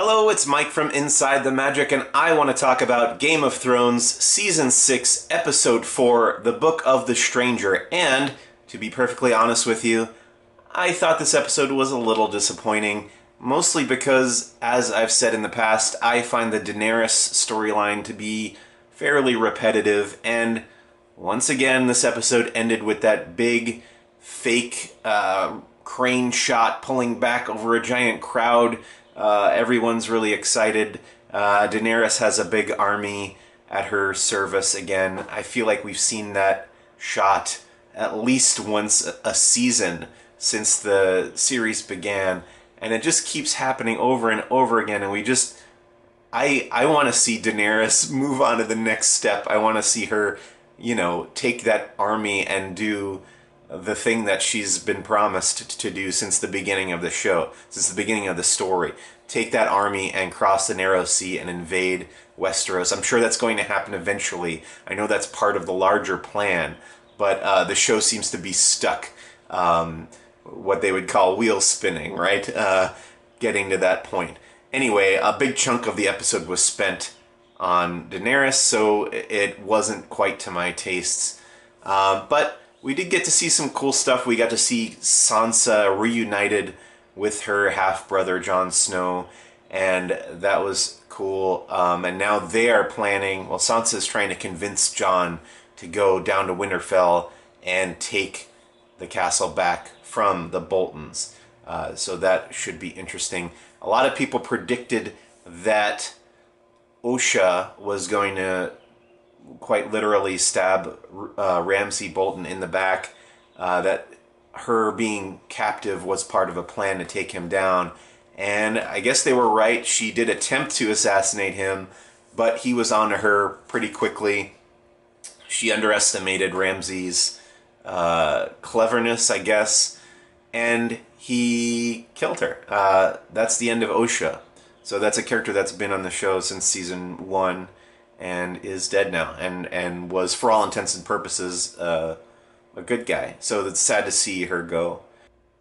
Hello, it's Mike from Inside the Magic, and I want to talk about Game of Thrones Season 6, Episode 4, The Book of the Stranger, and, to be perfectly honest with you, I thought this episode was a little disappointing, mostly because, as I've said in the past, I find the Daenerys storyline to be fairly repetitive, and once again, this episode ended with that big, fake crane shot pulling back over a giant crowd. Everyone's really excited. Daenerys has a big army at her service again. I feel like we've seen that shot at least once a season since the series began, and it just keeps happening over and over again, and I want to see Daenerys move on to the next step. I want to see her, take that army and do the thing that she's been promised to do since the beginning of the show, since the beginning of the story. Take that army and cross the Narrow Sea and invade Westeros. I'm sure that's going to happen eventually. I know that's part of the larger plan, but the show seems to be stuck, what they would call wheel spinning, right? Getting to that point. Anyway, a big chunk of the episode was spent on Daenerys, so it wasn't quite to my tastes. But we did get to see some cool stuff. We got to see Sansa reunited with her half-brother Jon Snow, and that was cool. And now they are planning, well, Sansa is trying to convince Jon to go down to Winterfell and take the castle back from the Boltons. So that should be interesting. A lot of people predicted that Osha was going to quite literally stab Ramsay Bolton in the back, that her being captive was part of a plan to take him down. And I guess they were right. She did attempt to assassinate him, but he was on to her pretty quickly. She underestimated Ramsay's cleverness, I guess, and he killed her. That's the end of Osha. So that's a character that's been on the show since season 1 and is dead now, and was, for all intents and purposes, a good guy. So it's sad to see her go.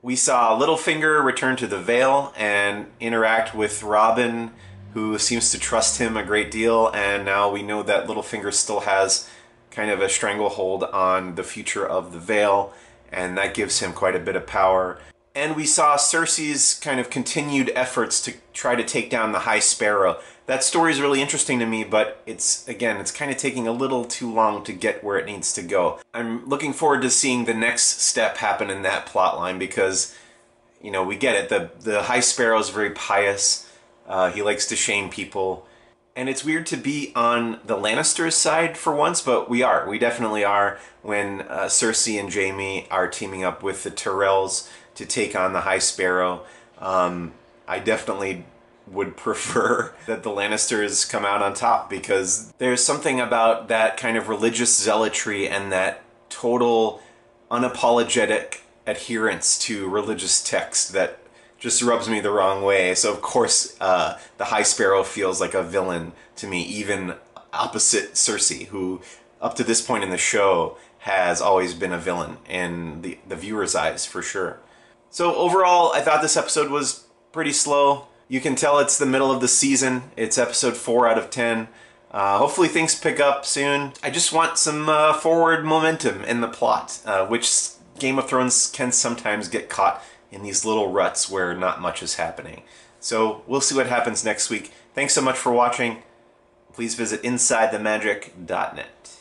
We saw Littlefinger return to the Vale and interact with Robin, who seems to trust him a great deal, and now we know that Littlefinger still has kind of a stranglehold on the future of the Vale, and that gives him quite a bit of power. And we saw Cersei's kind of continued efforts to try to take down the High Sparrow. That story is really interesting to me, but it's kind of taking a little too long to get where it needs to go. I'm looking forward to seeing the next step happen in that plotline because, we get it. The High Sparrow is very pious. He likes to shame people. And it's weird to be on the Lannisters' side for once, but we are. We definitely are when Cersei and Jaime are teaming up with the Tyrells to take on the High Sparrow. I definitely would prefer that the Lannisters come out on top because there's something about that kind of religious zealotry and that total unapologetic adherence to religious text that just rubs me the wrong way. So of course the High Sparrow feels like a villain to me, even opposite Cersei, who up to this point in the show has always been a villain in the viewer's eyes for sure. So overall, I thought this episode was pretty slow. You can tell it's the middle of the season. It's episode 4 out of 10. Hopefully things pick up soon. I just want some forward momentum in the plot, which Game of Thrones can sometimes get caught in these little ruts where not much is happening. So we'll see what happens next week. Thanks so much for watching. Please visit InsideTheMagic.net.